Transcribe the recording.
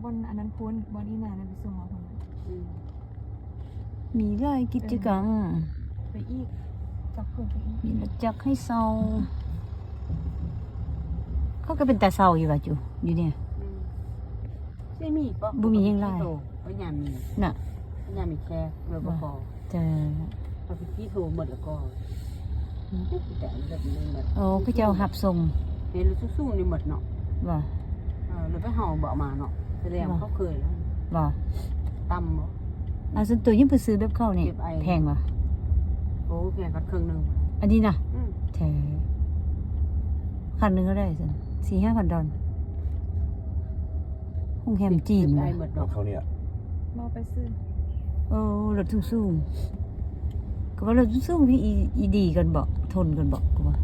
บนอันนั้นพ้นบนอีนานั้นไปส่งเอาคนนั้น มีหลายกิจกรรม ไปอีกจับเพิ่นไปอีก มีรถจักรให้เซาเขาก็เป็นตาเซาอยู่ว่าจูอยู่เนี่ย ไม่มีปะ บ่มียังไง ก็ยามมี น่ะ ยามมีแค่เรือบ่พอ แต่ พอพี่โทรหมดแล้วก็แต่แบบนี้หมด โอ้ก็เจ้าหับส่ง เห็นรู้สู้ๆนี่หมดเนาะ ว่า เลยไปเห่าเบามาเนาะแสดงเขาเคยแล้ว ว่า ตำบ่ ส่วนตัวยังไปซื้อแบบเข้านี่ เก็บไอ แพงว่ะ โอ้แพงกัดครึ่งนึง อันนี้น่ะแท้คันหนึงก็ได้สิ4-5,000 ดอลโรงแรมจีน ไอ ว่ะ หมด เอา เนาะ เขาเนี่ย มาไปซื้อ โอ้รถสูงๆก็ว่ารถสูงๆพี่อีดีกันบ่ทนกันบ่กูว่า